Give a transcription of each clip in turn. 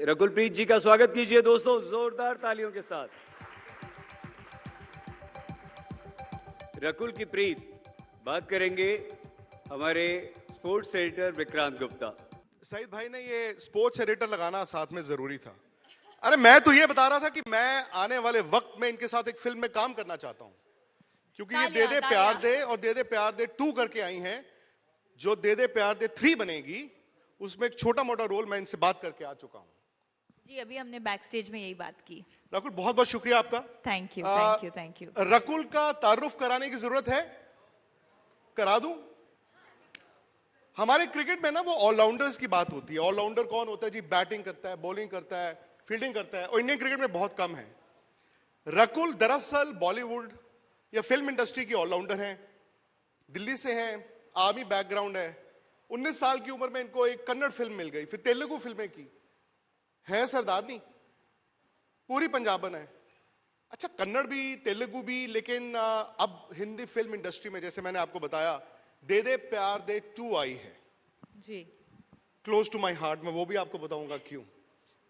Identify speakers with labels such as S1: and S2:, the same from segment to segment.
S1: रकुलप्रीत जी का स्वागत कीजिए दोस्तों जोरदार तालियों के साथ। रकुल की प्रीत बात करेंगे हमारे स्पोर्ट्स एडिटर विक्रांत गुप्ता।
S2: सईद भाई ने ये स्पोर्ट्स एडिटर लगाना साथ में जरूरी था। अरे मैं तो ये बता रहा था कि मैं आने वाले वक्त में इनके साथ एक फिल्म में काम करना चाहता हूं, क्योंकि ये दे दे प्यार दे और दे दे प्यार दे 2 करके आई हैं। जो दे दे प्यार दे 3 बनेगी उसमें एक छोटा मोटा रोल मैं इनसे बात करके आ चुका हूं।
S3: जी, अभी हमने बैक स्टेज में यही बात की।
S2: रकुल बहुत बहुत शुक्रिया आपका।
S3: Thank you thank you thank you.
S2: Rakul का तारुफ कराने की जरूरत है? करा दूं? हमारे क्रिकेट में ना वो ऑलराउंडर्स की बात होती है। ऑलराउंडर कौन होता है जी? बैटिंग करता है, बॉलिंग करता है, फील्डिंग करता है, और इंडियन क्रिकेट में बहुत कम है। रकुल दरअसल बॉलीवुड या फिल्म इंडस्ट्री की ऑलराउंडर हैं। दिल्ली से हैं, आर्मी बैकग्राउंड है। 19 साल की उम्र में इनको एक कन्नड़ फिल्म मिल गई, फिर तेलुगु फिल्में की है। सरदारनी पूरी पंजाबन है। अच्छा, कन्नड़ भी तेलुगु भी, लेकिन अब हिंदी फिल्म इंडस्ट्री में जैसे मैंने आपको बताया दे दे प्यार दे 2 आई है
S3: जी,
S2: क्लोज टू माई हार्ट। मैं वो भी आपको बताऊंगा क्यों।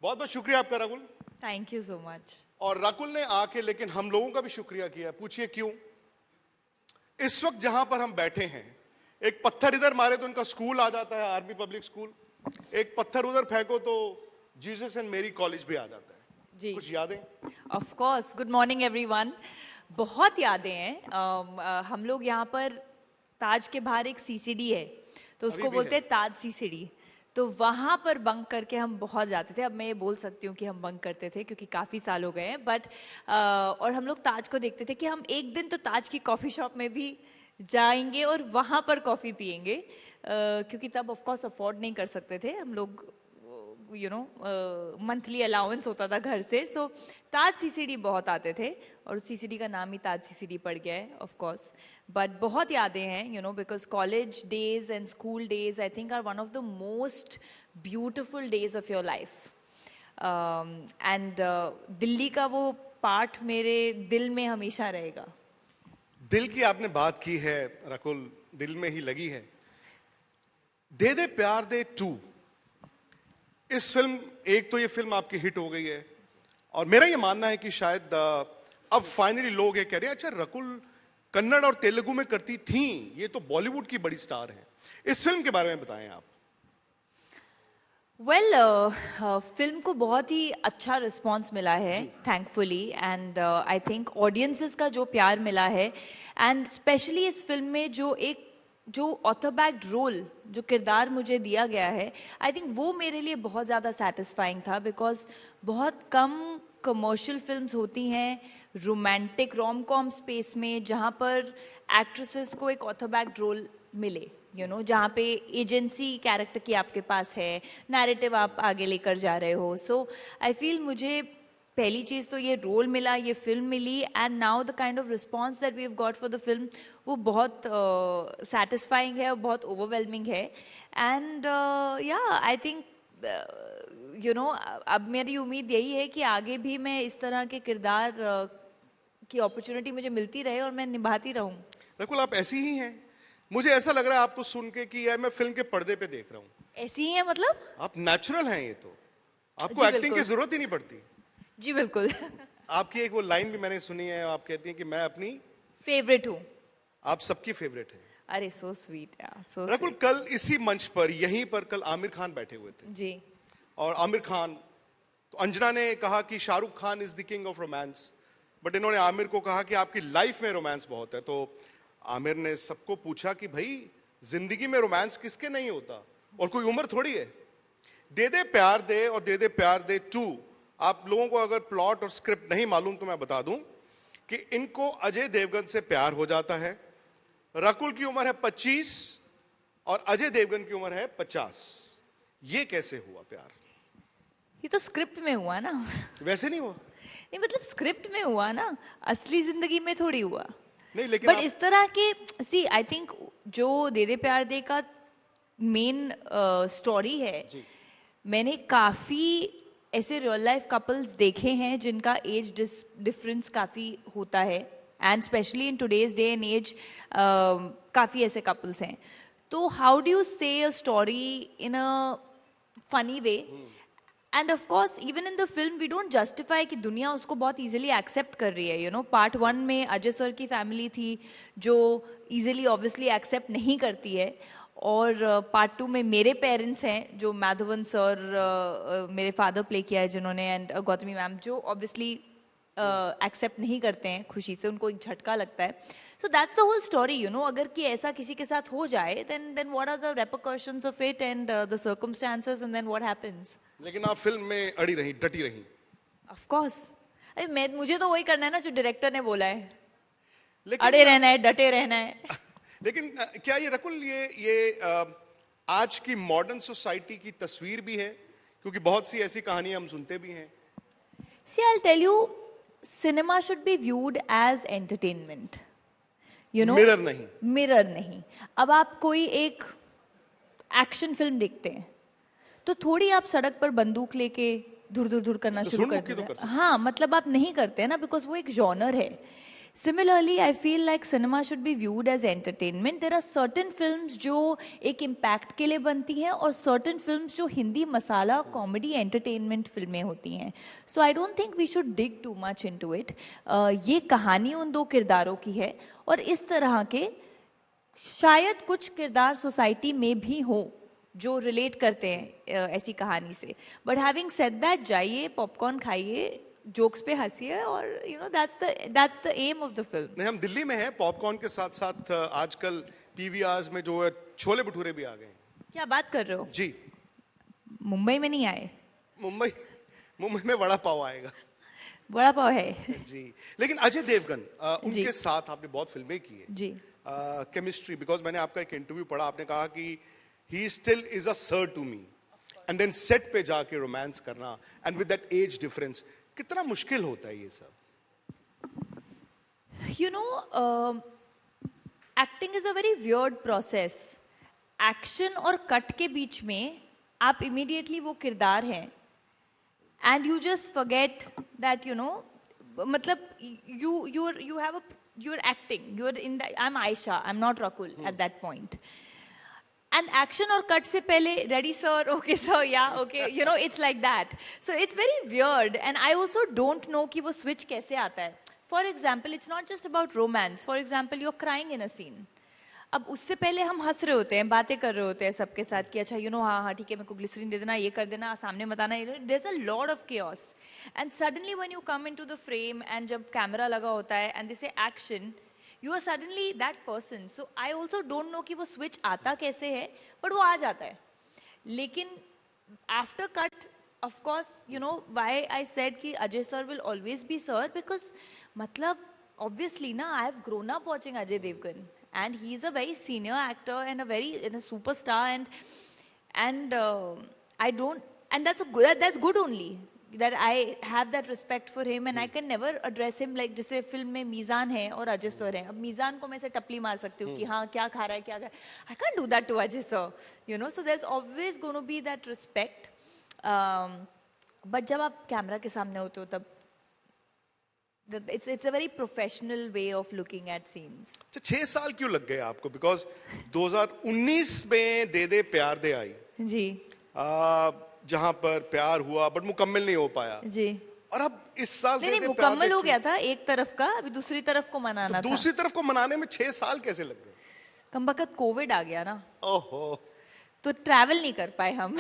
S2: बहुत बहुत शुक्रिया आपका Rakul.
S3: Thank you so much.
S2: और रकुल ने आके लेकिन हम लोगों का भी शुक्रिया किया। पूछिए क्यों? इस वक्त जहां पर हम बैठे हैं, एक पत्थर इधर मारे तो उनका स्कूल आ जाता है, आर्मी पब्लिक स्कूल। एक पत्थर उधर फेंको तो जीसस एंड मेरी कॉलेज भी आ जाता है।
S3: जी,
S2: कुछ यादें?
S3: Of course. Good morning everyone. बहुत यादें हैं। हम लोग यहाँ पर ताज के बाहर एक सीसीडी है, तो उसको बोलते हैं ताज सीसीडी। तो वहाँ पर बंक करके हम बहुत जाते थे। अब मैं ये बोल सकती हूँ कि हम बंक करते थे क्योंकि काफ़ी साल हो गए हैं, बट और हम लोग ताज को देखते थे कि हम एक दिन तो ताज की कॉफ़ी शॉप में भी जाएंगे और वहाँ पर कॉफ़ी पियेंगे, क्योंकि तब ऑफ कोर्स अफोर्ड नहीं कर सकते थे हम लोग, मंथली अलाउंस होता था घर से। सो ताज सीसीडी बहुत आते थे और सीसीडी का नाम ही ताज सीसीडी पड़ गया है ऑफ कोर्स। बट बहुत यादें हैं, because college days and school days I think are one of the most beautiful days of your life. And Delhi का वो पार्ट मेरे दिल में हमेशा रहेगा।
S2: दिल की आपने बात की है रकुल, दिल में ही लगी है। दे दे प्यार दे 2 इस फिल्म, एक तो ये फिल्म आपकी हिट हो गई है और मेरा ये मानना है कि शायद अब फाइनली लोग ये कह रहे हैं अच्छा रकुल कन्नड़ और तेलुगु में करती थी, ये तो बॉलीवुड की बड़ी स्टार है। इस फिल्म के बारे में बताएं आप।
S3: फिल्म को बहुत ही अच्छा रिस्पांस मिला है thankfully, and I think audiences का जो प्यार मिला है, एंड स्पेशली इस फिल्म में जो ऑथर बैक्ड रोल, जो किरदार मुझे दिया गया है, आई थिंक वो मेरे लिए बहुत ज़्यादा सेटिस्फाइंग था। बिकॉज बहुत कम कमर्शियल फिल्म्स होती हैं रोमांटिक रोम कॉम स्पेस में जहाँ पर एक्ट्रेसेस को एक ऑथर बैक्ड रोल मिले, जहाँ पे एजेंसी कैरेक्टर की आपके पास है, नैरेटिव आप आगे लेकर जा रहे हो। सो आई फील मुझे पहली चीज़ तो ये रोल मिला, ये फिल्म मिली, and now the kind of response that we have got for the film वो बहुत सेटिस्फाइंग है और बहुत ओवरवेलमिंग है। एंड या आई थिंक अब मेरी उम्मीद यही है कि आगे भी मैं इस तरह के किरदार की अपॉर्चुनिटी मुझे मिलती रहे और मैं निभाती रहूं।
S2: बिल्कुल, आप ऐसी ही हैं। मुझे ऐसा लग रहा है आपको सुन के कि यार मैं फिल्म के पर्दे पे देख रहा हूँ।
S3: ऐसी ही है मतलब?
S2: आप नेचुरल हैं, ये तो आपको एक्टिंग की जरूरत ही नहीं पड़ती।
S3: जी बिल्कुल।
S2: आपकी एक वो लाइन भी मैंने सुनी है, आप कहती हैं कि मैं अपनी
S3: फेवरेट हूँ।
S2: आप सबकी फेवरेट हैं।
S3: अरे सो स्वीट यार, सो
S2: बिल्कुल। कल इसी मंच पर, यहीं पर कल आमिर खान बैठे हुए थे
S3: जी,
S2: और आमिर खान, तो अंजना ने कहा कि Shahrukh Khan is the king of romance, but इन्होंने आमिर को कहा कि आपकी लाइफ में रोमांस बहुत है। तो आमिर ने सबको पूछा कि भाई जिंदगी में रोमांस किसके नहीं होता और कोई उम्र थोड़ी है। दे दे प्यार दे और दे दे प्यार दे 2, आप लोगों को अगर प्लॉट और स्क्रिप्ट नहीं मालूम तो मैं बता दूं कि इनको अजय देवगन से प्यार हो जाता है। रकुल की उम्र है 25 और अजय देवगन की उम्र है 50। ये कैसे हुआ प्यार?
S3: ये तो स्क्रिप्ट में हुआ ना।
S2: वैसे नहीं हुआ?
S3: नहीं मतलब स्क्रिप्ट में हुआ ना, असली जिंदगी में थोड़ी हुआ।
S2: नहीं, लेकिन
S3: बट इस तरह के सी आई थिंक जो दे दे प्यार दे का मेन स्टोरी है, मैंने काफी ऐसे रियल लाइफ कपल्स देखे हैं जिनका एज डिफरेंस काफी होता है, and specially in today's day and age काफी ऐसे कपल्स हैं। तो how do you say a story in a funny way and of course even in the film we don't justify कि दुनिया उसको बहुत इजीली एक्सेप्ट कर रही है, यू नो. पार्ट 1 में अजय सर की फैमिली थी जो इजीली ऑब्वियसली एक्सेप्ट नहीं करती है, और पार्ट 2 में मेरे पेरेंट्स हैं जो माधवन सर मेरे फादर प्ले किया है जिन्होंने, एंड गौतमी मैम जो ऑब्वियसली एक्सेप्ट नहीं करते हैं खुशी से, उनको एक झटका लगता है. So that's the whole story, you know. अगर कि ऐसा किसी के साथ हो जाए then what are the repercussions of it and the circumstances and then what happens.
S2: लेकिन आप फिल्म में अड़ी रही, डटी रही.
S3: Of course. अरे मुझे तो वही करना है ना जो डायरेक्टर ने बोला है,
S2: लेकिन
S3: अड़े रहना है, डटे रहना है.
S2: लेकिन क्या ये रकुल ये आज की मॉडर्न सोसाइटी की तस्वीर भी है? क्योंकि बहुत सी ऐसी कहानियां हम सुनते भी हैं.
S3: See, I'll tell you, cinema should be viewed as entertainment. You know?
S2: Mirror नहीं.
S3: मिरर नहीं. अब आप कोई एक एक्शन फिल्म देखते हैं तो थोड़ी आप सड़क पर बंदूक लेके धुर धुर धुर करना
S2: तो
S3: शुरू
S2: सुन
S3: कर
S2: मुक्की तो
S3: देते
S2: कर
S3: हैं. हाँ, मतलब आप नहीं करते हैं ना, बिकॉज वो एक जॉनर है. Similarly, I feel like cinema should be viewed as entertainment. There are certain films जो एक impact के लिए बनती हैं और certain films जो हिंदी मसाला कॉमेडी एंटरटेनमेंट फिल्में होती हैं. So I don't think we should dig too much into it. ये कहानी उन दो किरदारों की है और इस तरह के शायद कुछ किरदार सोसाइटी में भी हो जो रिलेट करते हैं ऐसी कहानी से. बट हैविंग सेड दैट, जाइए पॉपकॉर्न खाइए, जोक्स पे हंसिए, और you know that's the aim of the film.
S2: नहीं, हम दिल्ली में हैं, पॉपकॉर्न के साथ साथ आजकल पीवीआर्स में जो है छोले भटूरे भी आ गए हैं.
S3: क्या बात कर रहे हो?
S2: जी.
S3: मुंबई में नहीं आए?
S2: मुंबई में वड़ा पाव आएगा.
S3: बड़ा पाव है.
S2: जी. लेकिन अजय देवगन उनके साथ आपने बहुत फिल्में की है.
S3: जी.
S2: केमिस्ट्री, बिकॉज मैंने आपका एक इंटरव्यू पढ़ा, आपने कहा कि he still is a sir to me, and then set पे जाके रोमांस करना, and with that age difference, कितना मुश्किल होता है ये सब?
S3: You know, acting is a very weird process. Action और कट के बीच में आप immediately वो किरदार हैं, and you just forget that, you know, मतलब you're acting, you're in the, I'm Aisha, I'm not Rakul at that point. And action और cut से पहले ready sir, okay sir, yeah, okay, you know, it's like that. So it's very weird, and I also don't know कि वो switch कैसे आता है. For example, it's not just about romance. For example, you're crying in a scene. अब उससे पहले हम हंस रहे होते हैं, बातें कर रहे होते हैं सबके साथ कि अच्छा यू नो हाँ हाँ ठीक है, मेरे को ग्लिसरीन दे देना, ये कर देना, सामने मत आना. There is a lot of chaos, and suddenly when you come into the frame and जब कैमरा लगा होता है and they say action, you are suddenly that person. So I also don't know कि वो स्विच आता कैसे है, but वो आ जाता है. लेकिन after cut, of course, you know why I said कि Ajay sir will always be sir, because मतलब obviously ना, I have grown up watching Ajay Devgan, and he is a very senior actor and a superstar, and I don't, and that's good only that I have that respect for him, and I can never address him like जैसे film में मीज़ान है और Ajay sir हैं. अब मीज़ान को मैं ऐसे टपली मार सकती हूँ कि हाँ क्या खा रहा है क्या खा, I can't do that to Ajay sir, you know. So there's always going to be that respect, but जब आप कैमरा के सामने होते हो तब it's a very professional way of looking at scenes.
S2: 6 साल क्यों लग गए आपको? बिकॉज 2019 में दे दे प्यार दे आई
S3: जी,
S2: जहां पर प्यार हुआ बट मुकम्मल नहीं हो पाया
S3: जी.
S2: और अब इस साल
S3: नहीं
S2: दे
S3: नहीं,
S2: दे प्यार
S3: मुकम्मल
S2: दे
S3: हो गया था एक तरफ का, अभी दूसरी तरफ को मनाना था.
S2: दूसरी तरफ को मनाने में 6 साल कैसे लग गए?
S3: कमबख्त कोविड आ गया ना,
S2: ओहो.
S3: तो ट्रैवल नहीं कर पाए हम.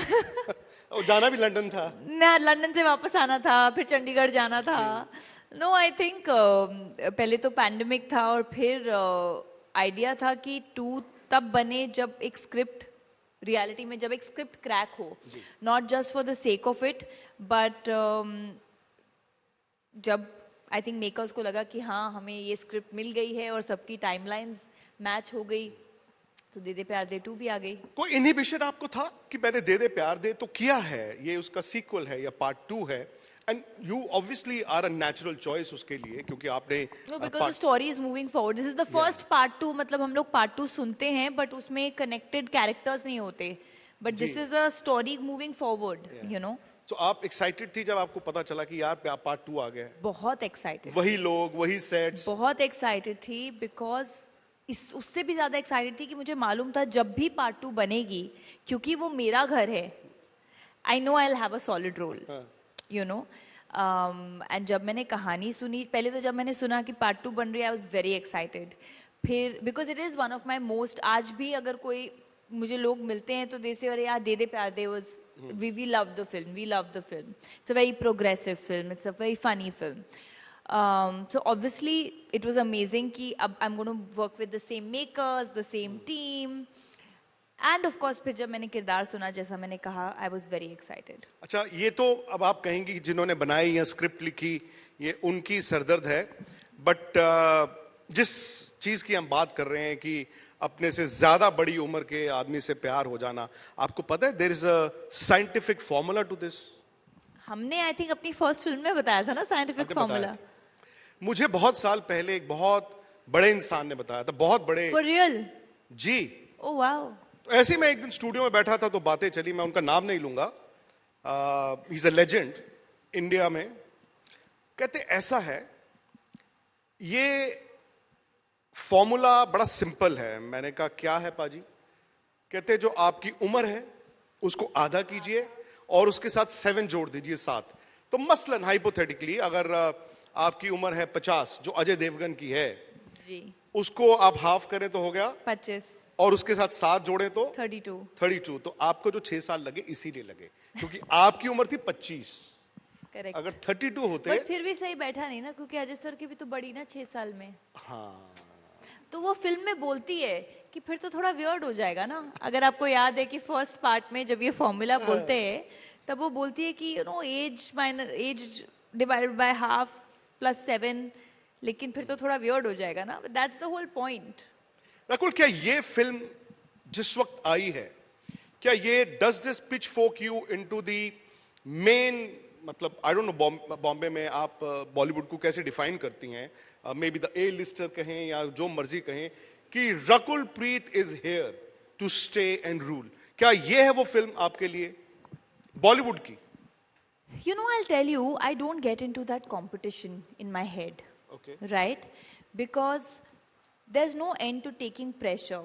S2: और जाना भी लंदन था
S3: ना, लंदन से वापस आना था, फिर चंडीगढ़ जाना था. नो, आई थिंक पहले तो पैंडेमिक था और फिर आइडिया था कि 2 तब बने जब एक स्क्रिप्ट रियलिटी में, जब एक स्क्रिप्ट क्रैक हो, not just for the sake of it, but जब आई थिंक मेकर्स को लगा कि हाँ हमें ये स्क्रिप्ट मिल गई है और सबकी टाइमलाइंस मैच हो गई, तो दे दे प्यार दे 2 भी आ गई.
S2: कोई इनहिबिशन आपको था कि मैंने दे दे प्यार दे तो किया है, ये उसका सीक्वल है या पार्ट 2 है, and you obviously are a natural choice उसके लिए क्योंकि आपने
S3: No, because the story is moving forward. This is the first part 2. मतलब हम लोग part 2 सुनते हैं, but उसमें connected characters नहीं होते. But this is a story moving forward, you know.
S2: तो आप एक्साइटेड थी जब आपको पता चला कि यार पार्ट 2 आ गया है?
S3: बहुत excited.
S2: वही लोग, वही सेट्स.
S3: बहुत excited थी because उससे भी ज़्यादा excited थी कि मुझे मालूम था जब भी part 2 बनेगी, क्योंकि वो मेरा घर है, I know I'll have a solid role, you know. And जब मैंने कहानी सुनी, पहले तो जब मैंने सुना कि पार्ट 2 बन रही है, I was very excited. फिर because it is one of my most, आज भी अगर कोई मुझे लोग मिलते हैं तो जैसे अरे यार दे दे प्यार दे, was we love the film, we love the film. It's a very progressive film, it's a very funny film. So obviously it was amazing कि अब I'm going to work with the same makers, the same team. And of course फिर जब मैंने किरदार सुना, जैसा मैंने कहा, I was very excited.
S2: अच्छा, ये तो अब आप कहेंगे कि जिन्होंने बनाई या स्क्रिप्ट लिखी ये उनकी सरदर्द है, बट जिस चीज की हम बात कर रहे हैं कि अपने से ज्यादा बड़ी उम्र के आदमी से प्यार हो जाना, आपको पता है there is a scientific formula to this?
S3: हमने आई थिंक अपनी फर्स्ट फिल्म में बताया था ना साइंटिफिक फॉर्मूला.
S2: मुझे बहुत साल पहले एक बहुत बड़े इंसान ने बताया था, बहुत बड़े.
S3: For real?
S2: जी.
S3: Oh wow.
S2: ऐसे ही मैं एक दिन स्टूडियो में बैठा था तो बातें चली, मैं उनका नाम नहीं लूंगा, he is a legend India में. कहते ऐसा है, ये फॉर्मूला बड़ा सिंपल है. मैंने कहा क्या है पाजी? कहते जो आपकी उम्र है उसको आधा कीजिए और उसके साथ 7 जोड़ दीजिए, 7. तो मसलन हाइपोथेटिकली अगर आपकी उम्र है 50, जो अजय देवगन की है
S3: जी,
S2: उसको आप हाफ करें तो हो गया
S3: 25,
S2: और उसके साथ 7 जोड़े तो
S3: 32.
S2: तो आपको जो 6 साल लगे इसीलिए लगे क्योंकि आपकी उम्र थी 25.
S3: करेक्ट.
S2: अगर 32 होते.
S3: बट फिर भी सही बैठा नहीं ना, क्योंकि अजय सर की भी तो बड़ी ना 6 साल में.
S2: हाँ,
S3: तो वो फिल्म में बोलती है कि फिर तो थोड़ा वियर्ड हो जाएगा ना. अगर आपको याद है कि फर्स्ट पार्ट में जब ये फॉर्मूला बोलते हैं तब वो बोलती है कि you know age divided by half plus 7, लेकिन फिर तो थोड़ा वियर्ड हो जाएगा ना. That's the whole point.
S2: Rakul, क्या ये फिल्म जिस वक्त आई है, क्या ये does this pitchfork you into the main, मतलब आई डोंट नो बॉम्बे में आप बॉलीवुड को कैसे डिफाइन करती हैं, may be the A lister कहें या जो मर्जी कहें, कि Rakul Preet is here to stay and rule. क्या ये है वो फिल्म आपके लिए बॉलीवुड की?
S3: You know, I'll tell you, I don't get into that competition in my head.
S2: Okay.
S3: Right? Because there's no end to taking pressure.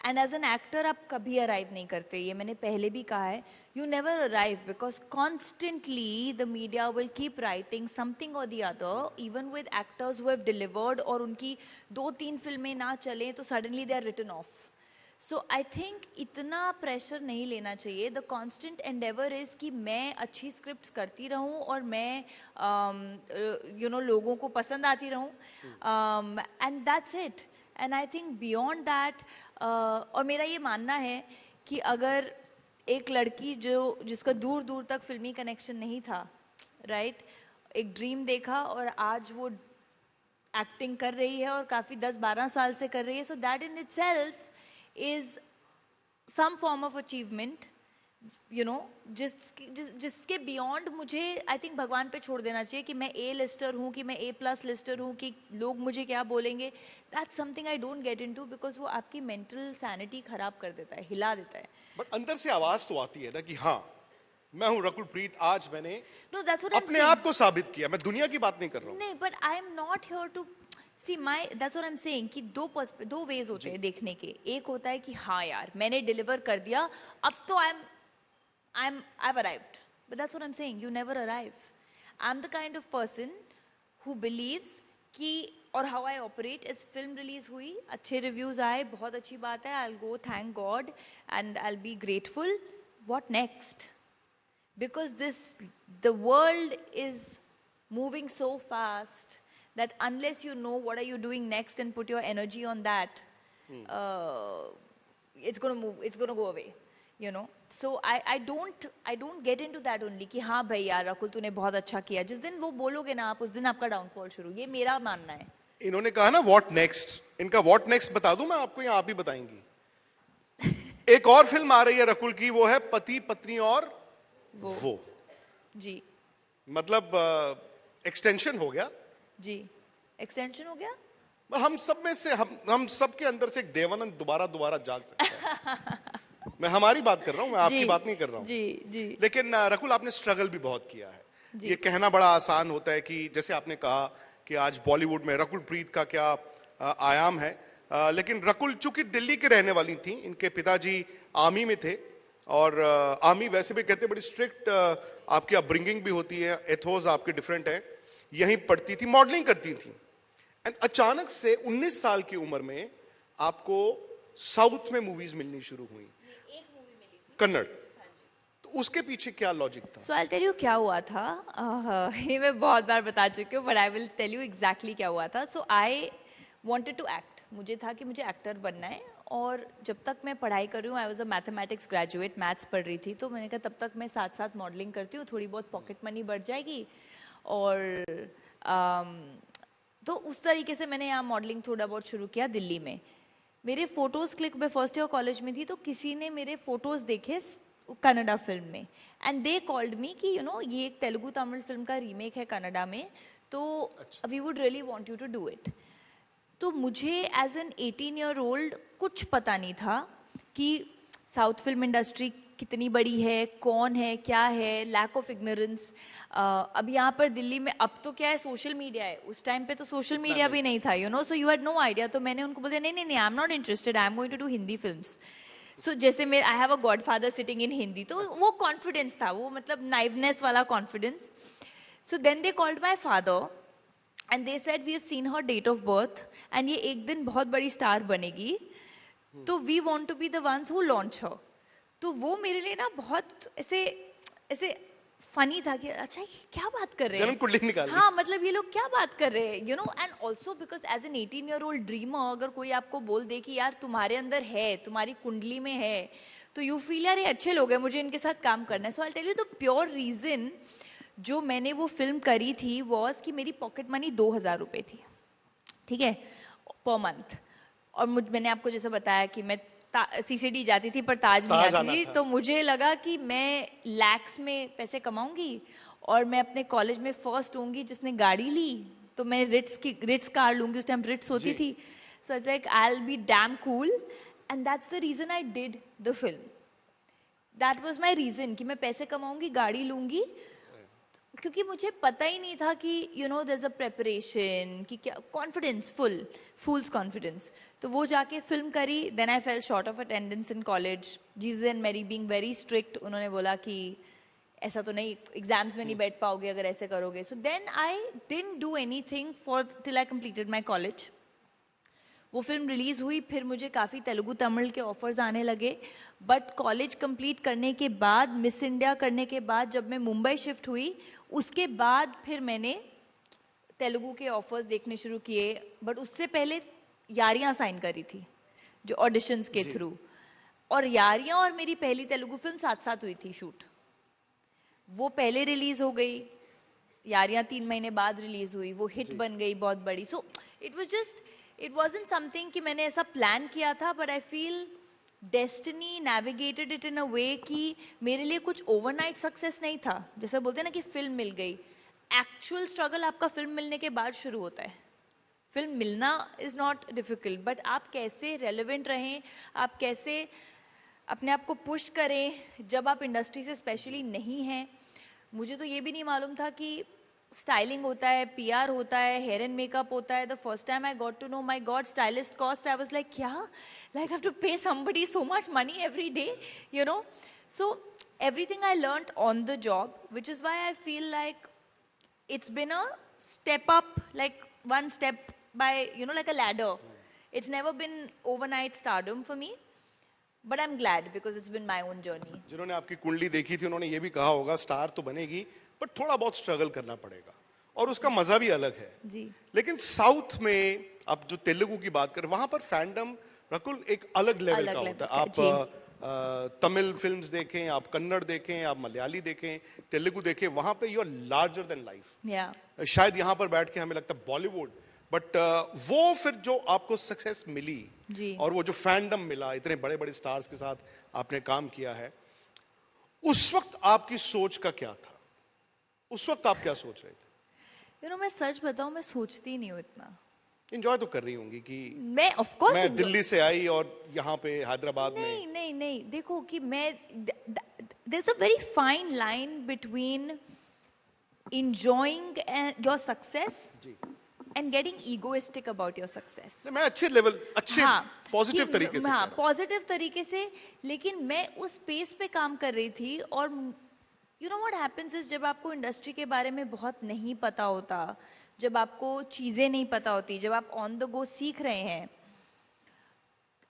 S3: And as an actor, आप कभी arrive नहीं करते. ये मैंने पहले भी कहा है. You never arrive because constantly the media will keep writing something or the other, even with actors who have delivered और उनकी 2-3 फिल्में ना चलें तो suddenly they are written off. So I think इतना प्रेशर नहीं लेना चाहिए. The constant endeavor is कि मैं अच्छी स्क्रिप्ट्स करती रहूं और मैं you know लोगों को पसंद आती रहूं, and that's it. And I think beyond that, और मेरा ये मानना है कि अगर एक लड़की जिसका दूर दूर तक फिल्मी कनेक्शन नहीं था, राइट, एक ड्रीम देखा और आज वो एक्टिंग कर रही है और काफ़ी 10-12 साल से कर रही है, so that in itself is some form of achievement, you know, जिसके beyond मुझे I think भगवान पे छोड़ देना चाहिए कि मैं A लिस्टर हूँ, कि मैं A+ लिस्टर हूँ, कि लोग मुझे क्या बोलेंगे. That's something I don't get into because वो आपकी mental sanity खराब कर देता है, हिला देता है.
S2: बट अंदर से आवाज तो आती है ना कि हाँ मैं हूँ रकुल प्रीत, आज मैंने
S3: No, that's what I'm
S2: अपने
S3: saying.
S2: आप को साबित किया. मैं दुनिया की बात नहीं कर रहा हूँ.
S3: नहीं, but I am not here to see that's what I'm saying कि दो वेज होते हैं देखने के. एक होता है कि हाँ यार मैंने डिलीवर कर दिया, अब तो I've arrived. But that's what I'm saying, you never arrive. I'm the kind of person who believes कि, और how I operate is, film release हुई, अच्छे रिव्यूज आए, बहुत अच्छी बात है, I'll go thank God and I'll be grateful. What next? Because the world is moving so fast that unless you know what are you doing next and put your energy on that, it's going to move, it's going to go away, you know. So I don't get into that only कि हाँ भाई यार रकुल तूने बहुत अच्छा किया. जिस दिन वो बोलोगे ना आप, उस दिन आपका डाउनफॉल शुरू. ये मेरा मानना है.
S2: इन्होंने कहा ना व्हाट नेक्स्ट, इनका व्हाट नेक्स्ट बता दूं मैं आपको या आप ही बताएंगी? एक और फिल्म आ रही है रकुल की, वो है पति पत्नी और वो.
S3: जी.
S2: मतलब एक्सटेंशन हो गया.
S3: जी, एक्सटेंशन हो गया.
S2: हम सब में से हम सब के अंदर से एक देवानंद दोबारा जाग सकता है. मैं हमारी बात कर रहा हूं, मैं आपकी बात नहीं कर रहा हूं.
S3: जी.
S2: लेकिन रकुल आपने स्ट्रगल भी बहुत किया है. ये कहना बड़ा आसान होता है कि जैसे आपने कहा कि आज बॉलीवुड में रकुल प्रीत का क्या आयाम है, लेकिन रकुल चूंकि दिल्ली के रहने वाली थी, इनके पिताजी आर्मी में थे और आर्मी वैसे भी कहते हैं बड़ी स्ट्रिक्ट आपकी अपब्रिंगिंग भी होती है, एथोस आपके डिफरेंट है। यहीं पढ़ती थी, मॉडलिंग करती थी, एंड अचानक से 19 साल की उम्र में आपको साउथ में मूवीज मिलनी शुरू हुई, कन्नड़। तो उसके पीछे क्या लॉजिक था?
S3: सो आई टेल यू क्या हुआ था। ये मैं बहुत बार बता चुकी हूँ, but I will tell you exactly क्या हुआ था। So I wanted to act, मुझे था कि मुझे एक्टर बनना है, और जब तक मैं पढ़ाई कर रही हूँ, I was a mathematics graduate, maths पढ़ रही थी, तो मैंने कहा तब तक मैं साथ साथ मॉडलिंग करती हूँ, थोड़ी बहुत पॉकेट मनी बढ़ जाएगी। और तो उस तरीके से मैंने यहाँ मॉडलिंग थोड़ा बहुत शुरू किया दिल्ली में। मेरे फोटोज़ क्लिक, मैं फर्स्ट ईयर कॉलेज में थी, तो किसी ने मेरे फोटोज़ देखे कन्नड़ा फिल्म में, एंड दे कॉल्ड मी कि यू नो ये एक तेलुगु तमिल फिल्म का रीमेक है कन्नड़ा में, तो we would really want you to do it. तो मुझे एज एन 18 ईयर ओल्ड कुछ पता नहीं था कि साउथ फिल्म इंडस्ट्री कितनी बड़ी है, कौन है, क्या है, लैक ऑफ इग्नोरेंस। अब यहाँ पर दिल्ली में अब तो क्या है, सोशल मीडिया है, उस टाइम पे तो सोशल मीडिया भी नहीं था, you know, so you had no idea. तो मैंने उनको बोला नहीं नहीं नहीं, I am not interested, I am going to do Hindi films. So जैसे मेरे I have a godfather sitting in Hindi, तो वो कॉन्फिडेंस था, वो मतलब नाइवनेस वाला confidence. So then they called my father and they said we have seen her date of birth and ये एक दिन बहुत बड़ी स्टार बनेगी, तो we want to be the ones who launch her. तो वो मेरे लिए ना बहुत ऐसे ऐसे फनी था कि अच्छा ये क्या बात कर रहे हैं,
S2: जन्म कुंडली निकाल ली।
S3: हाँ मतलब ये लोग क्या बात कर रहे हैं, you know. And also because as an 18 year old dreamer, अगर कोई आपको बोल दे कि यार तुम्हारे अंदर है, तुम्हारी कुंडली में है, तो यू फील यार ये अच्छे लोग हैं, मुझे इनके साथ काम करना है। So I tell you the pure reason जो मैंने वो फिल्म करी थी वॉज कि मेरी पॉकेट मनी 2000 रुपये थी, ठीक है, पर मंथ। और मैंने आपको जैसे बताया कि मैं सीसीडी जाती थी पर ताज नहीं आती थी, तो मुझे लगा कि मैं लैक्स में पैसे कमाऊंगी और मैं अपने कॉलेज में फर्स्ट होंगी जिसने गाड़ी ली, तो मैं रिट्स कार लूंगी, उस टाइम रिट्स होती थी। So it's like I will be damn cool, and that's the reason I did the film. That was my reason कि मैं पैसे कमाऊंगी, गाड़ी लूंगी, क्योंकि मुझे पता ही नहीं था कि you know there is a preparation, कि क्या कॉन्फिडेंस, फूल्स कॉन्फिडेंस। तो वो जाके फिल्म करी, then I fell short of attendance in college. जीजन मेरी बीइंग वेरी स्ट्रिक्ट, उन्होंने बोला कि ऐसा तो नहीं, एग्जाम्स में नहीं बैठ पाओगे अगर ऐसे करोगे। So then I didn't do anything for till I completed my college. वो फिल्म रिलीज़ हुई, फिर मुझे काफ़ी तेलुगु तमिल के ऑफर्स आने लगे, बट कॉलेज कंप्लीट करने के बाद, मिस इंडिया करने के बाद जब मैं मुंबई शिफ्ट हुई, उसके बाद फिर मैंने तेलुगु के ऑफर्स देखने शुरू किए। बट उससे पहले यारियां साइन करी थी जो ऑडिशंस के थ्रू, और यारियां और मेरी पहली तेलुगु फिल्म साथ साथ हुई थी शूट। वो पहले रिलीज हो गई, यारियां 3 महीने बाद रिलीज हुई, वो हिट बन गई बहुत बड़ी। सो इट वाजंट समथिंग कि मैंने ऐसा प्लान किया था, but I feel destiny navigated it in a way कि मेरे लिए कुछ ओवरनाइट सक्सेस नहीं था। जैसे बोलते हैं ना कि फिल्म मिल गई, एक्चुअल स्ट्रगल आपका फिल्म मिलने के बाद शुरू होता है। फिल्म मिलना इज़ नॉट डिफिकल्ट, बट आप कैसे रेलेवेंट रहें, आप कैसे अपने आप को पुश करें जब आप इंडस्ट्री से स्पेशली नहीं हैं। मुझे तो ये भी नहीं मालूम था कि स्टाइलिंग होता है, पीआर होता है, हेयर एंड मेकअप होता है। The first time I got to know, my god, stylist cost, I was like क्या, like I have to pay somebody so much money every day, you know. So everything I learned on the job, which is why I feel like it's been a step up, like one step by, you know, like a ladder. It's never been overnight stardom for me, but I'm glad because it's been my own journey.
S2: जिन्होंने आपकी कुंडली देखी थी उन्होंने ये भी कहा होगा स्टार तो बनेगी पर थोड़ा बहुत स्ट्रगल करना पड़ेगा, और उसका मजा भी अलग है
S3: जी।
S2: लेकिन साउथ में आप जो तेलुगु की बात करें, वहां पर फैंडम रकुल एक अलग लेवल का होता है। आप तमिल फिल्म्स देखें, आप कन्नड़ देखें, आप मलयाली देखें, तेलुगु देखें, वहां पे you are larger than life. शायद यहाँ पर बैठ के हमें लगता है बॉलीवुड, बट वो फिर जो आपको सक्सेस मिली
S3: जी।
S2: और वो जो फैंडम मिला, इतने बड़े बड़े स्टार्स के साथ आपने काम किया है, उस वक्त आपकी सोच का क्या था? उस वक्त आप क्या सोच रहे थे?
S3: You know, मैं सच बताऊं, मैं सोचती नहीं हूँ इतना।
S2: एंजॉय तो कर रही होंगी कि
S3: मैं ऑफ कोर्स
S2: मैं दिल्ली से आई और यहाँ पे हैदराबाद में।
S3: नहीं नहीं नहीं, देखो कि मैं, there is a very fine line between enjoying your success and getting egoistic about your success.
S2: मैं अच्छे लेवल, अच्छे पॉजिटिव
S3: कि
S2: तरीके से
S3: हाँ
S2: कह रहा
S3: पॉजिटिव तरीके से, लेकिन मैं उस पेस पे काम कर रही थी। और you know what happens is, जब आपको इंडस्ट्री के बारे में बहुत नहीं पता होता, जब आपको चीज़ें नहीं पता होती, जब आप ऑन द गो सीख रहे हैं,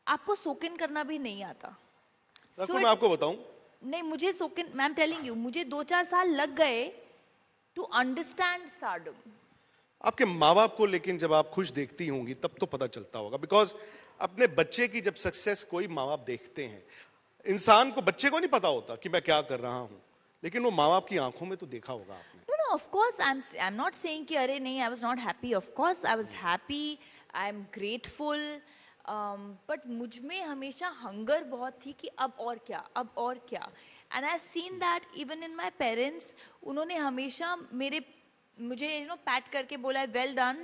S3: आपको सोकिन करना भी नहीं आता।
S2: हूँ। मैं आपको बताऊं,
S3: नहीं, मुझे सोकिन, मैं एम टेलिंग यू, मुझे 2-4 साल लग गए टू अंडरस्टैंड स्टारडम।
S2: आपके माँ बाप को लेकिन जब आप खुश देखती होंगी तब तो पता चलता होगा, बिकॉज अपने बच्चे की जब सक्सेस कोई माँ बाप देखते हैं, इंसान को, बच्चे को नहीं पता होता कि मैं क्या कर रहा हूं, लेकिन वो माँ बाप की आंखों में तो देखा होगा आपने।
S3: No, of course, I'm not saying कि अरे नहीं, I was not happy. Of course, I was happy. I'm grateful. But मुझ में हमेशा हंगर बहुत थी कि अब और क्या, अब और क्या. And I've seen that even in my parents. उन्होंने हमेशा मुझे पैट करके बोला है well done.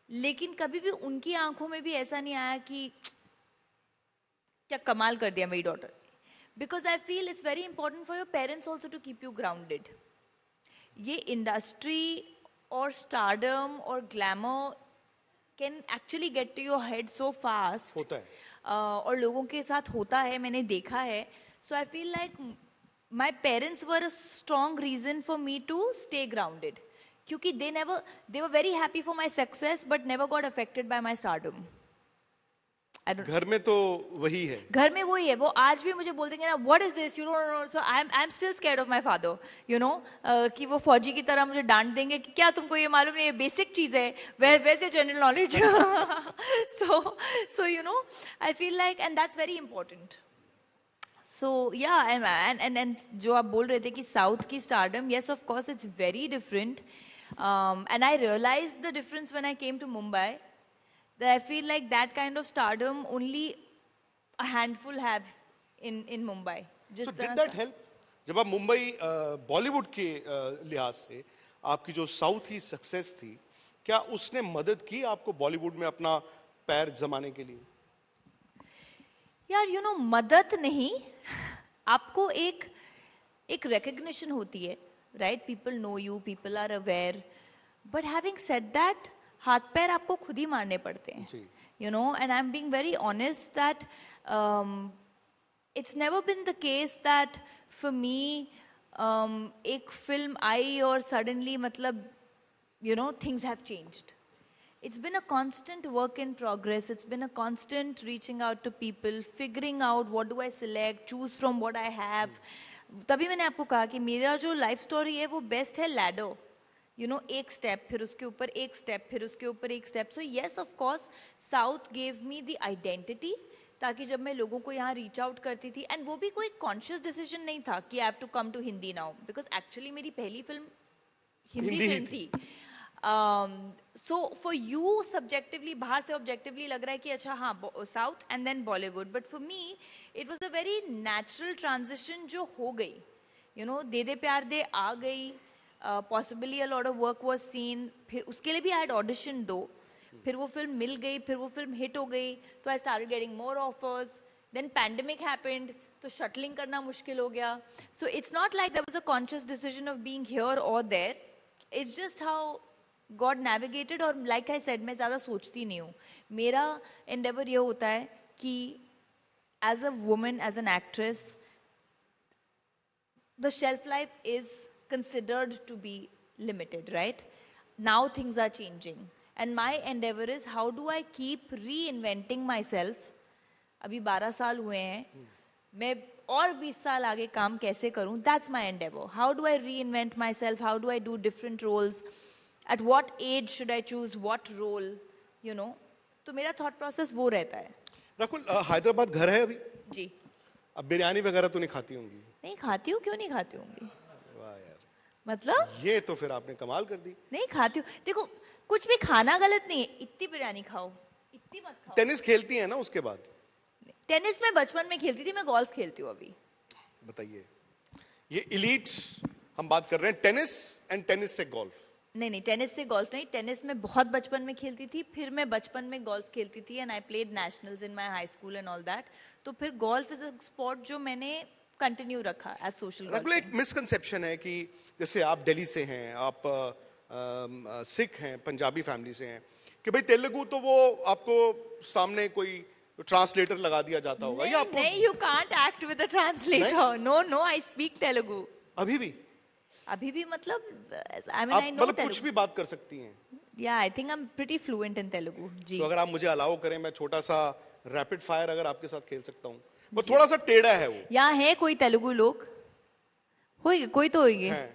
S3: लेकिन कभी भी उनकी आंखों में भी ऐसा नहीं आया कि क्या कमाल कर दिया मेरी daughter. Because I feel it's very important for your parents also to keep you grounded. ये इंडस्ट्री और स्टारडम और glamour can actually get to your head so fast.
S2: होता है.
S3: और लोगों के साथ होता है, मैंने देखा है. So I feel like my parents were a strong reason for me to stay grounded, क्योंकि they were very happy for my success but never got affected by my stardom.
S2: घर में तो वही है,
S3: घर में वही है. वो आज भी मुझे बोल देंगे ना, what is this, you know. So I am still scared of my father, you know, कि वो फौजी की तरह मुझे डांट देंगे कि क्या तुमको ये मालूम नहीं, ये बेसिक चीज है, where your general knowledge. So you know, I feel like, and that's very important. So yeah, and जो आप बोल रहे थे कि साउथ की stardom, yes of course it's very different. And I realise the difference when I came to Mumbai. That I feel like that kind of stardom only a handful have in Mumbai.
S2: So did that help? जब आप मुंबई बॉलीवुड के लिहाज से आपकी जो south की success थी, क्या उसने मदद की आपको बॉलीवुड में अपना पैर जमाने के लिए?
S3: यार यू नो, मदद नहीं, आपको एक recognition होती है, right? People know you, people are aware. But having said that, हाथ पैर आपको खुद ही मारने पड़ते हैं, you know. And I am being very honest that it's never been the case that for me एक फिल्म आई और सडनली मतलब you know things have changed. It's been a constant work in progress. It's been a constant reaching out to people, figuring out what do I select, choose from what I have. तभी मैंने आपको कहा कि मेरा जो life story है वो best है लैडर, यू नो, एक स्टेप, फिर उसके ऊपर एक स्टेप, फिर उसके ऊपर एक step. So yes of course south gave me the identity, ताकि जब मैं लोगों को यहाँ रीच आउट करती थी, एंड वो भी कोई कॉन्शियस डिसीजन नहीं था कि I have to come to Hindi now, because actually मेरी पहली फिल्म हिंदी फिल्म थी. सो फॉर यू सब्जेक्टिवली, बाहर से ऑब्जेक्टिवली लग रहा है कि अच्छा हाँ south and then Bollywood, but for me it was a very natural transition जो हो गई. यू नो, दे दे प्यार दे आ गई, possibly a lot of work was seen, फिर उसके लिए भी आई हैड ऑडिशन दो, फिर वो फिल्म मिल गई, फिर वो फिल्म हिट हो गई, तो I started getting more offers. Then pandemic happened, तो शटलिंग करना मुश्किल हो गया. So it's not like there was a conscious decision of being here और there. It's just how god navigated. और लाइक आई सेड, मैं ज़्यादा सोचती नहीं हूँ. मेरा एंडेवर ये होता है कि as a woman, as an actress, the shelf life is considered to be limited, right? Now things are changing and my endeavor is how do I keep reinventing myself. अभी 12 साल हुए हैं, मैं और 20 साल आगे काम कैसे करूं, that's my endeavor. How do I reinvent myself? How do I do different roles? At what age should I choose what role? You know, तो मेरा thought process वो रहता है.
S2: राकुल, हैदराबाद घर है अभी?
S3: जी.
S2: अब बिरयानी वगैरह तो नहीं खाती होंगी?
S3: नहीं खाती हूँ, क्यों नहीं खाती होंगी,
S2: वाह यार,
S3: मतलब
S2: ये तो फिर आपने कमाल कर दी.
S3: नहीं खाती हूँ. देखो, कुछ भी खाना गलत नहीं है, इतनी बिरयानी खाओ, इतनी मत खाओ.
S2: टेनिस खेलती हैं ना उसके बाद?
S3: टेनिस में बचपन में खेलती थी, मैं गोल्फ खेलती हूँ अभी.
S2: बताइए, ये इलीट हम बात कर रहे हैं, टेनिस एंड टेनिस से गोल्फ.
S3: नहीं नहीं, टेनिस से गोल्फ नहीं. टेनिस में बहुत बचपन में खेलती थी, फिर मैं बचपन में गोल्फ खेलती थी and I played nationals in my high school and all that. तो फिर गोल्फ इज अ स्पोर्ट जो मैंने कंटिन्यू रखा एज सोशल.
S2: राकुल, एक मिसकंसेप्शन है कि जैसे आप दिल्ली से हैं, आप सिख हैं, पंजाबी फैमिली से हैं, कि भाई तेलुगु तो वो आपको सामने कोई ट्रांसलेटर लगा दिया जाता होगा, या आपको
S3: नहीं, you can't act with a translator. No, I speak Telugu.
S2: अभी भी
S3: अभी भी मतलब, I mean,
S2: आप
S3: I know
S2: मतलब कुछ
S3: Telugu.
S2: भी बात कर सकती हैं?
S3: Yeah, I think I'm pretty fluent in Telugu. जी.
S2: तो अगर आप मुझे अलाउ करें, मैं छोटा सा रैपिड फायर अगर आपके साथ खेल सकता हूँ, वो थोड़ा सा टेढ़ा है, वो
S3: यहाँ है कोई तेलुगु लोग? होइगे, कोई तो होइगे.
S2: है,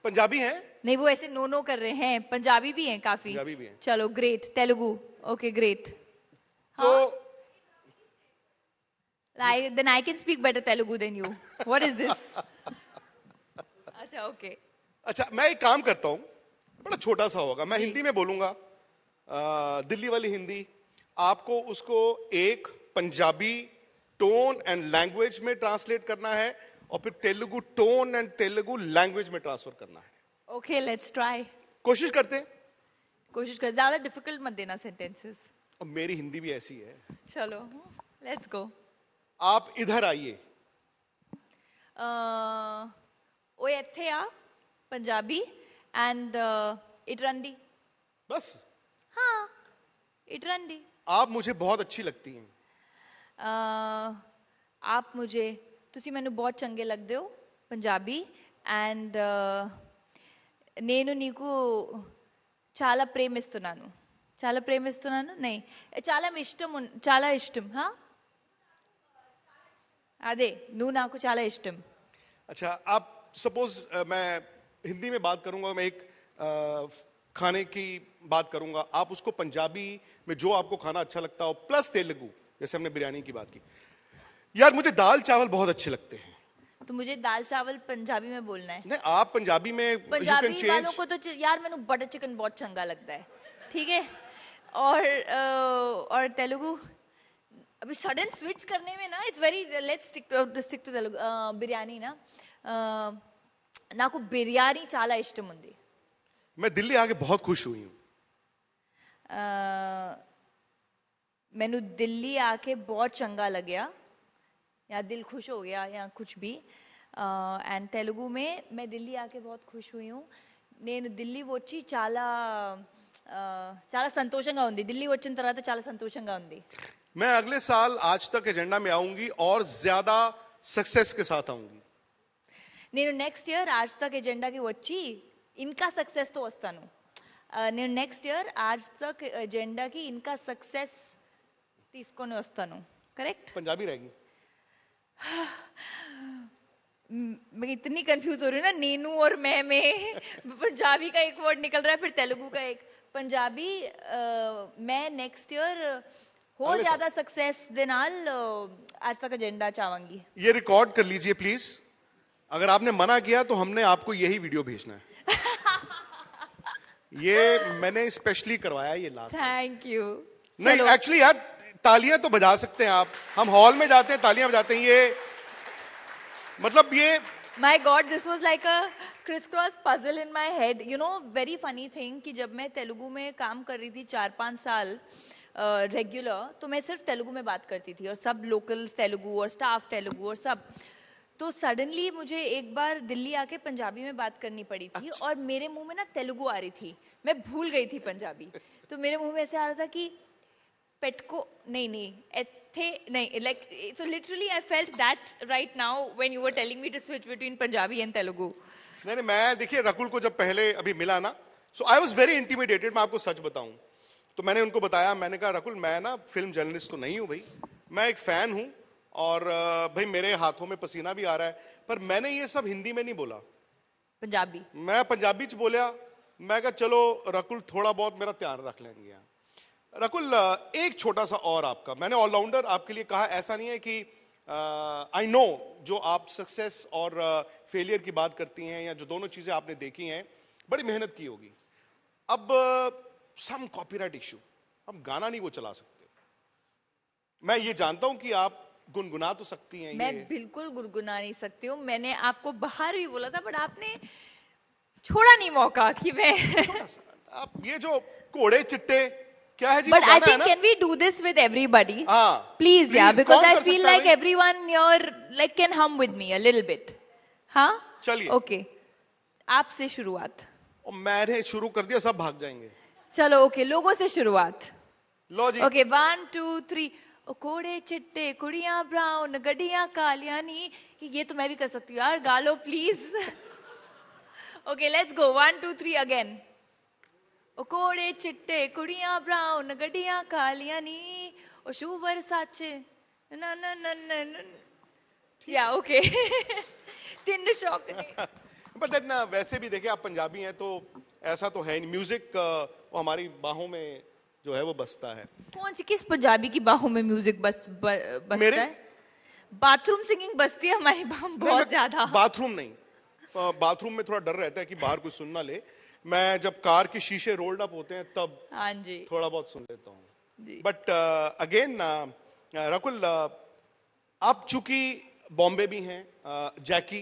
S2: पंजाबी हैं,
S3: नहीं, वो ऐसे नो कर रहे हैं. पंजाबी भी हैं काफी.
S2: पंजाबी भी हैं।
S3: चलो ग्रेट. तेलुगु. Okay great.
S2: तो
S3: Then I can speak better Telugu than you. What is this? अच्छा ओके.
S2: अच्छा, मैं एक काम करता हूँ, बड़ा छोटा सा होगा, मैं हिंदी में बोलूंगा, दिल्ली वाली हिंदी, आपको उसको एक पंजाबी टोन एंड लैंग्वेज में ट्रांसलेट करना है, और फिर Telugu tone and Telugu language में ट्रांसफर करना है.
S3: Okay, let's try.
S2: कोशिश करते हैं.
S3: कोशिश कर, ज्यादा डिफिकल्ट मत देना सेंटेंसेस.
S2: और मेरी हिंदी भी ऐसी है.
S3: चलो लेट्स गो.
S2: आप इधर आइए.
S3: ओए ਇੱਥੇ ਆ पंजाबी एंड इटरंडी.
S2: बस
S3: हाँ, इटरंडी.
S2: आप मुझे बहुत अच्छी लगती हैं.
S3: आप मुझे, ਤੁਸੀਂ ਮੈਨੂੰ ਬਹੁਤ ਚੰਗੇ ਲੱਗਦੇ ਹੋ. पंजाबी एंड నేను నీకు చాలా ప్రేమిస్తున్నాను. చాలా ప్రేమిస్తున్నాను. नहीं, చాలా ఇష్టం, చాలా ఇష్టం. हाँ, అదే, నువ్వు నాకు చాలా ఇష్టం.
S2: अच्छा, आप सपोज मैं हिंदी में बात करूंगा, मैं एक खाने की बात करूंगा, आप उसको पंजाबी में जो आपको खाना अच्छा लगता हो प्लस तेलुगु, जैसे हमने बिरयानी की बात की. यार मुझे दाल चावल बहुत अच्छे लगते हैं.
S3: तो मुझे दाल चावल पंजाबी में बोलना है.
S2: नहीं, आप पंजाबी में you can
S3: पंजाबी
S2: change.
S3: वालों को तो यार मैंने बटर चिकन बहुत चंगा लगता है. ठीक है. और तेलुगु अभी सडन स्विच करने में ना, it's very, let's stick to Telugu. Biryani ना, నాకు బిర్యానీ చాలా ఇష్టం ఉంది.
S2: मैं दिल्ली आके बहुत खुश हुई हूँ.
S3: मैनू दिल्ली आके बहुत चंगा लग्या, या दिल खुश हो गया, या कुछ भी. एंड तेलुगु में मैं दिल्ली आके बहुत खुश हुई हूँ. నేను ఢిల్లీ వచ్చి చాలా చాలా సంతోషంగా ఉంది. ఢిల్లీ వచ్చిన తర్వాత చాలా సంతోషంగా ఉంది.
S2: मैं अगले साल आज तक एजेंडा में आऊंगी और ज्यादा सक्सेस के साथ आऊंगी.
S3: నేను నెక్స్ట్ ఇయర్ ఆజ్ తక్ ఎజెండాకి వచ్చి ఇంకా సక్సెస్తో వస్తాను. నేను నెక్స్ట్ ఇయర్ ఆజ్ తక్ ఎజెండాకి ఇంకా సక్సెస్ తీసుకొని వస్తాను. करेक्ट.
S2: पंजाबी रहेगी.
S3: मैं इतनी कंफ्यूज हो रही हूँ ना, नीनू और मैं में पंजाबी का एक वर्ड निकल रहा है, फिर तेलुगु का एक. पंजाबी मैं नेक्स्ट ईयर हो ज्यादा सक्सेस दे नाल आज तक एजेंडा चाहूंगी.
S2: ये रिकॉर्ड कर लीजिए प्लीज. अगर आपने मना किया तो हमने आपको यही वीडियो भेजना है. ये मैंने स्पेशली करवाया ये लास्ट.
S3: Thank you.
S2: नहीं, एक्चुअली यार तालियां तो बजा सकते हैं आप. हम हॉल में जाते हैं, तालियां बजाते हैं. ये मतलब ये
S3: My God, this was like a crisscross puzzle in my head. You know, very funny thing कि जब मैं तेलुगु में काम कर रही थी 4-5 साल रेगुलर, तो मैं सिर्फ तेलुगु में बात करती थी और सब लोकल्स तेलुगु और स्टाफ तेलुगु और सब. तो सडनली मुझे एक बार दिल्ली आके पंजाबी में बात करनी पड़ी थी. अच्छा. और मेरे मुंह में ना तेलुगु आ रही थी, मैं भूल गई थी पंजाबी. तो मेरे मुंह में ऐसे आ रहा था कि पेटको नहीं एथे नहीं, like so literally I felt that right now when you were telling me to switch between Punjabi and Telugu.
S2: नहीं, मैं देखिए रकुल को जब पहले अभी मिला ना, सो आई वाज वेरी इंटिमिडेटेड. मैं आपको सच बताऊं तो मैंने उनको बताया, मैंने कहा रकुल मैं ना फिल्म जर्नलिस्ट तो नहीं हूं भाई, मैं एक फैन हूं और भाई मेरे हाथों में पसीना भी आ रहा है, पर मैंने ये सब हिंदी में नहीं बोला,
S3: पंजाबी.
S2: मैं पंजाबी च बोलिया. मैं कहा चलो रकुल थोड़ा बहुत मेरा ध्यान रख लेंगे. रकुल एक छोटा सा और आपका, मैंने ऑलराउंडर आपके लिए कहा, ऐसा नहीं है कि आई नो जो आप सक्सेस और फेलियर की बात करती हैं, या जो दोनों चीजें आपने देखी हैं, बड़ी मेहनत की होगी. अब सम कॉपीराइट इशू, हम गाना नहीं वो चला सकते. मैं ये जानता हूं कि आप गुनगुना तो सकती हैं.
S3: मैं बिल्कुल गुनगुना नहीं सकती हूँ. मैंने आपको बाहर भी बोला था, बट आपने छोड़ा नहीं मौका कि मैं
S2: आप ये जो कोड़े चिट्टे क्या है जी,
S3: but I think can we do this with everybody? Please, yeah, because I feel like everyone here like can hum with me a little bit. हाँ?
S2: चलिए.
S3: Okay. आपसे शुरुआत.
S2: और मैंने शुरू कर दिया, सब भाग जाएंगे।
S3: चलो ओके, लोगों से शुरुआत।
S2: लो जी।
S3: ओके 1 2 3। ओ कोड़े चिट्टे कुड़ियां ब्राउन गड्डियां कालियां नी। ये तो मैं भी कर सकती हूँ यार, गा लो please. Okay let's go 1 2 3 again. ओ कोड़े चिट्टे कुड़ियां ब्राउन गड्डियां कालियां नी, ओ शूवर साचे ना ना ना ना ना। या ओके। तिन्न शौक ने।
S2: बट देन वैसे भी देखिए, आप पंजाबी हैं तो ऐसा तो है नहीं, म्यूजिक वो हमारी बाहों में जो है वो बसता है।
S3: कौन सी किस पंजाबी की बाहों में म्यूजिक बसता
S2: मेरे?
S3: है? बाथरूम सिंगिंग बसती है हमारी बाहों में बहुत ज्यादा।
S2: बाथरूम नहीं, बाथरूम में थोड़ा डर रहता है कि बाहर कोई सुन ना ले। मैं जब कार के शीशे रोल्ड अप होते हैं तब
S3: हाँ जी
S2: थोड़ा बहुत सुन लेता हूँ।
S3: जी।
S2: बट अगेन रकुल, आप चूंकि बॉम्बे भी हैं, जैकी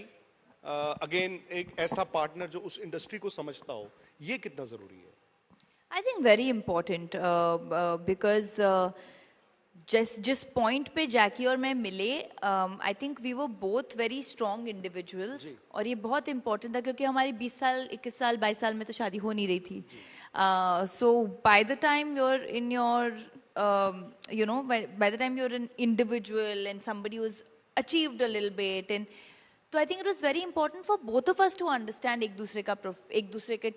S2: अगेन एक ऐसा पार्टनर जो उस इंडस्ट्री को समझता हो, ये कितना जरूरी है?
S3: I think very important because जिस पॉइंट पे जैकी और मैं मिले, आई थिंक वी वो बोथ वेरी स्ट्रॉन्ग इंडिविजुअल्स, और ये बहुत इम्पोर्टेंट था क्योंकि हमारी 20 साल 21 साल 22 साल में तो शादी हो नहीं रही थी। So by the time you're in your you know, by the time you're an individual and somebody who's achieved a little bit, and so I think it was very important for both of us to understand एक दूसरे के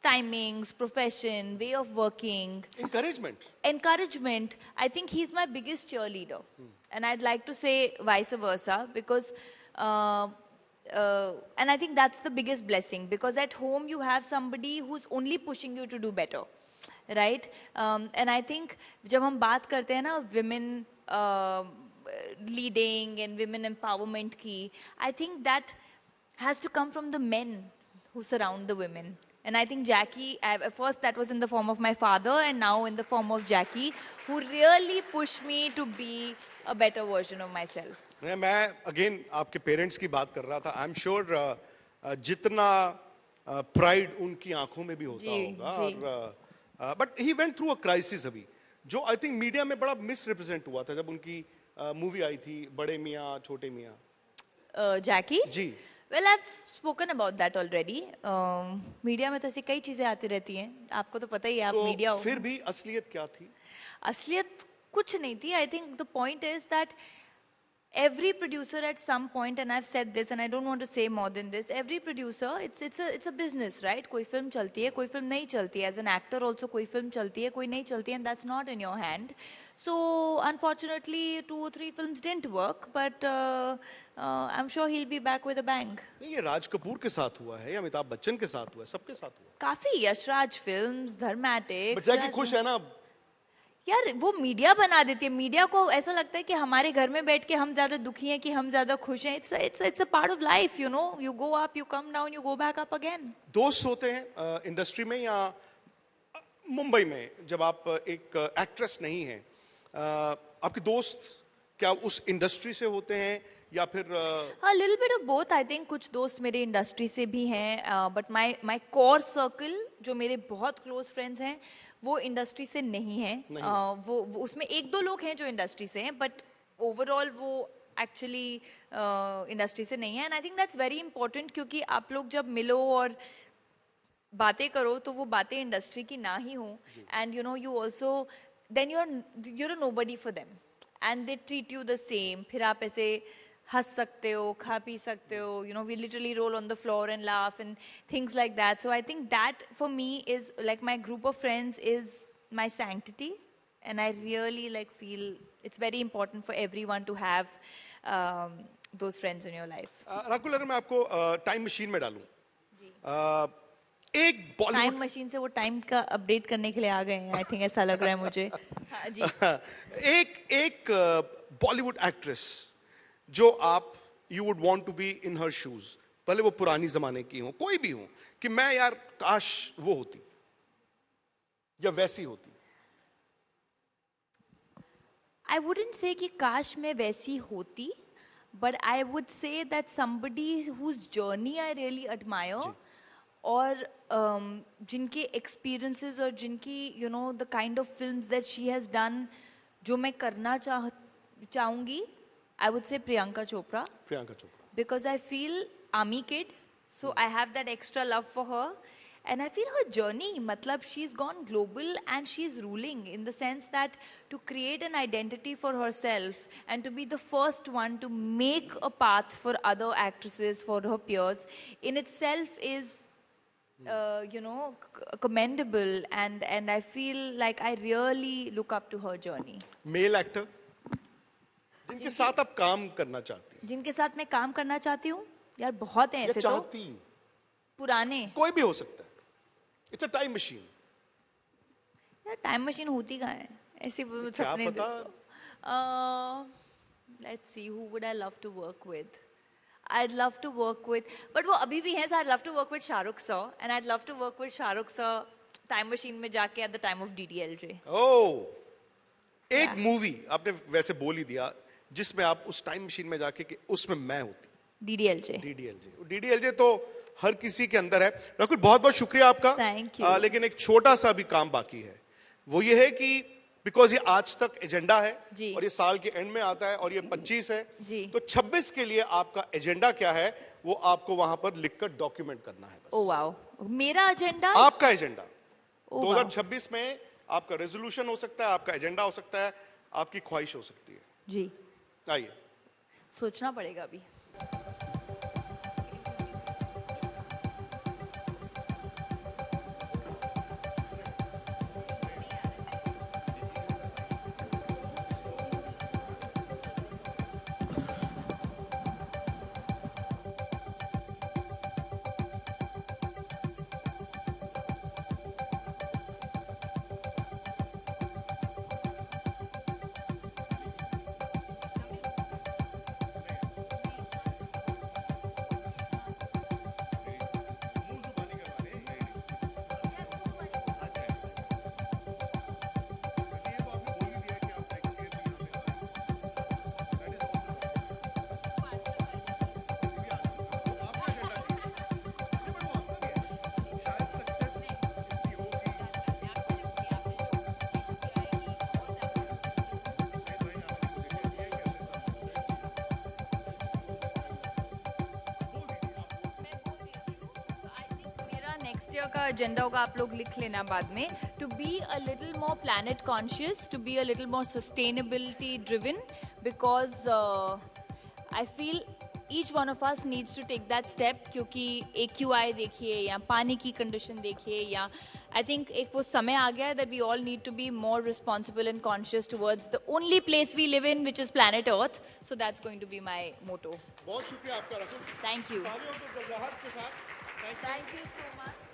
S3: timings, profession, way of working, encouragement. I think he's my biggest cheerleader, and I'd like to say vice versa, because and I think that's the biggest blessing, because at home you have somebody who's only pushing you to do better. Right? And I think जब हम बात करते हैं ना women leading and women empowerment की, I think that has to come from the men who surround the women. And I think Jackie, at first that was in the form of my father, and now in the form of Jackie, who really pushed me to be a better version of myself.
S2: मैं again आपके parents की बात कर रहा था। I am sure जितना pride उनकी आंखों में भी होता होगा, और but he went through a crisis अभी, जो आई थिंक मीडिया में बड़ा मिस रिप्रेजेंट हुआ था जब उनकी मूवी आई थी बड़े मियाँ छोटे मियाँ।
S3: Jackie?
S2: जी।
S3: Well, I've spoken about that already. Media में तो ऐसी कई चीजें आती रहती हैं, आपको तो पता ही है, आप मीडिया हो।
S2: फिर भी असलियत क्या थी?
S3: असलियत कुछ नहीं थी। I think the point is that every producer at some point, and I've said this and I don't want to say more than this, every producer, it's a business, right? कोई फिल्म चलती है, कोई film नहीं चलती है। As an actor also, कोई film चलती है, कोई नहीं चलती है, and that's not in your hand. So unfortunately 2 or 3 films didn't work, but I'm sure he'll be back with a bang.
S2: नहीं, ये राज कपूर के साथ हुआ है या अमिताभ बच्चन के साथ हुआ है? सबके साथ हुआ है।
S3: काफी यशराज फिल्म्स, धर्मैटिक्स।
S2: जैकी खुश है ना?
S3: यार वो मीडिया बना देती है, मीडिया को ऐसा लगता है कि हमारे घर में बैठ के हम ज्यादा दुखी हैं कि हम ज्यादा खुश हैं। It's a part of life, you know, you go up, you come down, you go back up again.
S2: दोस्त होते हैं इंडस्ट्री में, या मुंबई में जब आप एक एक्ट्रेस नहीं हैं, आपके दोस्त क्या उस इंडस्ट्री से होते हैं या फिर?
S3: हाँ, little bit of both. I think कुछ दोस्त मेरे इंडस्ट्री से भी हैं, बट माय कोर सर्कल, जो मेरे बहुत क्लोज फ्रेंड्स हैं, वो इंडस्ट्री से नहीं है। वो उसमें 1-2 लोग हैं जो इंडस्ट्री से हैं, बट ओवरऑल वो एक्चुअली इंडस्ट्री से नहीं है। And I think that's very important, क्योंकि आप लोग जब मिलो और बातें करो तो वो बातें इंडस्ट्री की ना ही हो, and you know you also then you're a nobody for them, and they treat you the same. फिर आप ऐसे हंस सकते हो, खा पी सकते हो, you know, we literally roll on the floor and laugh and things like that. So I think that for me is like, my group of friends is my sanctity, and I really like feel it's very important for everyone to have those friends in your life.
S2: Rakul, अगर मैं आपको time machine में डालूं, एक
S3: time
S2: Bollywood
S3: machine से वो time का update करने के लिए आ गए हैं, आई थिंक ऐसा लग रहा है मुझे। हाँ जी।
S2: एक बॉलीवुड एक्ट्रेस जो आप you would want to be in her shoes, भले वो पुरानी जमाने की हो, कोई भी हो, कि मैं यार काश वो होती या वैसी होती।
S3: I wouldn't say कि काश मैं वैसी होती, but I would say that somebody whose journey I really admire, और जिनके experiences और जिनकी you know the kind of films that she has done, जो मैं करना चाहूँगी, I would say Priyanka Chopra.
S2: Priyanka Chopra.
S3: Because I feel army kid, so I have that extra love for her, and I feel her journey, matlab, she's gone global and she's ruling in the sense that to create an identity for herself and to be the first one to make a path for other actresses, for her peers, in itself is you know, commendable, and I feel like I really look up to her journey.
S2: Male actor जिनके साथ आप काम करना चाहती हैं,
S3: जिनके साथ मैं काम करना चाहती हूँ, यार बहुत हैं
S2: या
S3: ऐसे तो,
S2: चाहती,
S3: पुराने।
S2: कोई भी हो सकता है, इट्स अ टाइम मशीन।
S3: यार टाइम मशीन होती कहाँ है, ऐसे वो
S2: क्या
S3: सपने
S2: पता?
S3: Let's see who would I love to work with. I'd love to work with, but वो अभी भी हैं, so I'd love to work with Shahrukh sir, and I'd love to work with Shahrukh sir time machine में जाके at the time of DDLJ.
S2: ओह, एक
S3: Yeah.
S2: Movie आपने वैसे बोल ही दिया जिसमें आप उस टाइम मशीन में जाके कि उसमें मैं होती,
S3: DDLJ.
S2: डीडीएलजे तो हर किसी के अंदर है। राहुल, बहुत बहुत शुक्रिया आपका।
S3: Thank you.
S2: लेकिन एक छोटा सा भी काम बाकी है, वो ये है कि बिकॉज ये आज तक एजेंडा है
S3: जी।
S2: और ये साल के एंड में आता है और ये 25 है
S3: जी।
S2: तो 26 के लिए आपका एजेंडा क्या है वो आपको वहां पर लिखकर डॉक्यूमेंट करना है बस।
S3: ओ वाओ, मेरा एजेंडा।
S2: आपका एजेंडा
S3: ओ वाओ।
S2: 2026 में आपका रेजोल्यूशन हो सकता है, आपका एजेंडा हो सकता है, आपकी ख्वाहिश हो सकती है।
S3: जी,
S2: आइए।
S3: सोचना पड़ेगा अभी। नेक्स्ट ईयर का एजेंडा होगा, आप लोग लिख लेना बाद में, to be a little more planet conscious, to be a little more sustainability driven, because I feel each one of us needs to take that step, क्योंकि AQI देखिए या पानी की कंडीशन देखिए, या आई थिंक एक वो समय आ गया है that we all need to be more responsible and conscious towards the only place we live in which is planet Earth, so that's going to be my motto.
S2: बहुत शुक्रिया आपका राहुल।
S3: थैंक यू,
S2: तालियों की गड़गड़ाहट के साथ
S3: थैंक यू सो मच।